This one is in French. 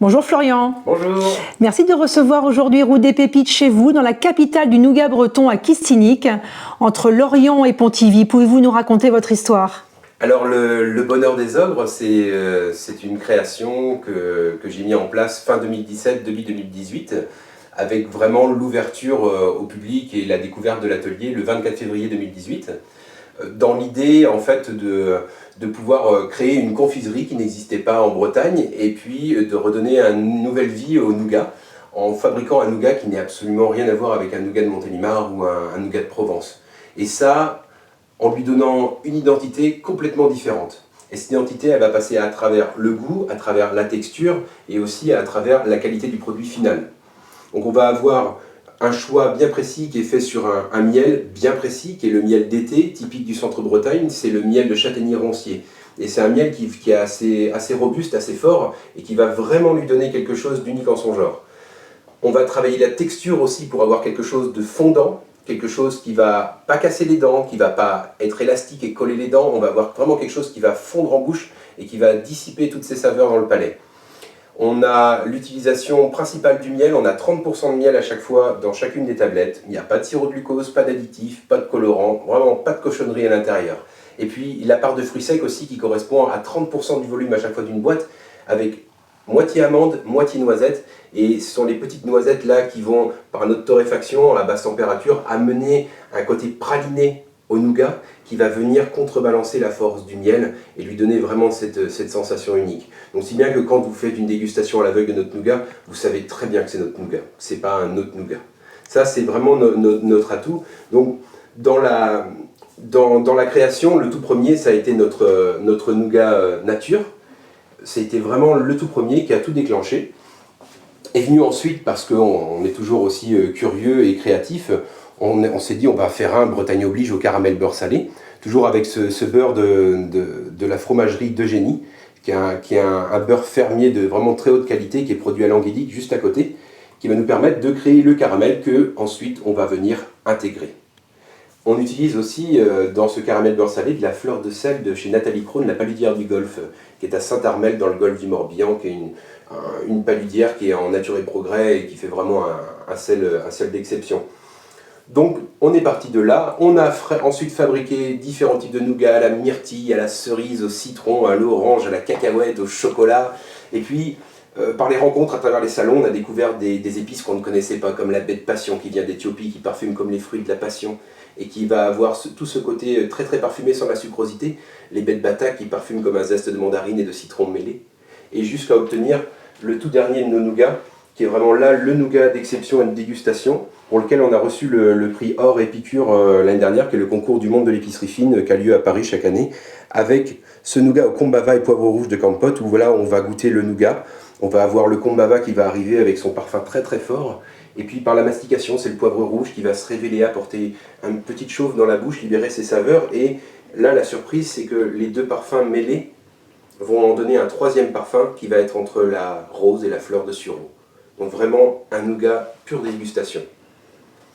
Bonjour Florian. Bonjour. Merci de recevoir aujourd'hui Route des Pépites chez vous, dans la capitale du nougat breton à Kistinic, entre Lorient et Pontivy. Pouvez-vous nous raconter votre histoire? Alors le Bonheur des Ogres, c'est une création que j'ai mis en place fin 2017, début 2018, avec vraiment l'ouverture au public et la découverte de l'atelier le 24 février 2018. Dans l'idée en fait de pouvoir créer une confiserie qui n'existait pas en Bretagne et puis de redonner une nouvelle vie au nougat en fabriquant un nougat qui n'a absolument rien à voir avec un nougat de Montélimar ou un nougat de Provence. Et ça, en lui donnant une identité complètement différente. Et cette identité, elle va passer à travers le goût, à travers la texture et aussi à travers la qualité du produit final. Donc on va avoir un choix bien précis qui est fait sur un miel bien précis, qui est le miel d'été, typique du centre-Bretagne, c'est le miel de Châtaignier-Roncier. Et c'est un miel qui est assez robuste, assez fort, et qui va vraiment lui donner quelque chose d'unique en son genre. On va travailler la texture aussi pour avoir quelque chose de fondant, quelque chose qui va pas casser les dents, qui va pas être élastique et coller les dents. On va avoir vraiment quelque chose qui va fondre en bouche et qui va dissiper toutes ces saveurs dans le palais. On a l'utilisation principale du miel, on a 30% de miel à chaque fois dans chacune des tablettes. Il n'y a pas de sirop de glucose, pas d'additif, pas de colorant, vraiment pas de cochonnerie à l'intérieur. Et puis la part de fruits secs aussi qui correspond à 30% du volume à chaque fois d'une boîte, avec moitié amande, moitié noisette. Et ce sont les petites noisettes là qui vont, par notre torréfaction à basse température, amener un côté praliné au nougat qui va venir contrebalancer la force du miel et lui donner vraiment cette sensation unique. Donc si bien que quand vous faites une dégustation à l'aveugle de notre nougat, vous savez très bien que c'est notre nougat, c'est pas un autre nougat. Ça c'est vraiment notre atout. Donc dans la création, le tout premier ça a été notre nougat nature. C'était vraiment le tout premier qui a tout déclenché. Est venu ensuite, parce qu'on est toujours aussi curieux et créatif, on s'est dit on va faire un Bretagne oblige au caramel beurre salé, toujours avec ce beurre de la fromagerie d'Eugénie, qui est un beurre fermier de vraiment très haute qualité, qui est produit à Languédic, juste à côté, qui va nous permettre de créer le caramel que ensuite on va venir intégrer. On utilise aussi dans ce caramel beurre salé de la fleur de sel de chez Nathalie Krohn, la paludière du Golfe, qui est à Saint-Armel dans le golfe du Morbihan, qui est une paludière qui est en nature et progrès et qui fait vraiment un sel d'exception. Donc on est parti de là, on a ensuite fabriqué différents types de nougat, à la myrtille, à la cerise, au citron, à l'orange, à la cacahuète, au chocolat. Et puis par les rencontres à travers les salons, on a découvert des épices qu'on ne connaissait pas, comme la baie de passion qui vient d'Éthiopie, qui parfume comme les fruits de la passion et qui va avoir tout ce côté très très parfumé sans la sucrosité, les baies de bata qui parfument comme un zeste de mandarine et de citron mêlé, et jusqu'à obtenir le tout dernier de nos nougats, qui est vraiment là le nougat d'exception et de dégustation, pour lequel on a reçu le prix Or Épicure l'année dernière, qui est le concours du monde de l'épicerie fine qui a lieu à Paris chaque année, avec ce nougat au kombava et poivre rouge de Campote, où voilà, on va goûter le nougat. On va avoir le kombava qui va arriver avec son parfum très très fort, et puis par la mastication, c'est le poivre rouge qui va se révéler, apporter une petite chauffe dans la bouche, libérer ses saveurs, et là la surprise c'est que les deux parfums mêlés vont en donner un troisième parfum qui va être entre la rose et la fleur de sureau. Donc vraiment un nougat pure dégustation.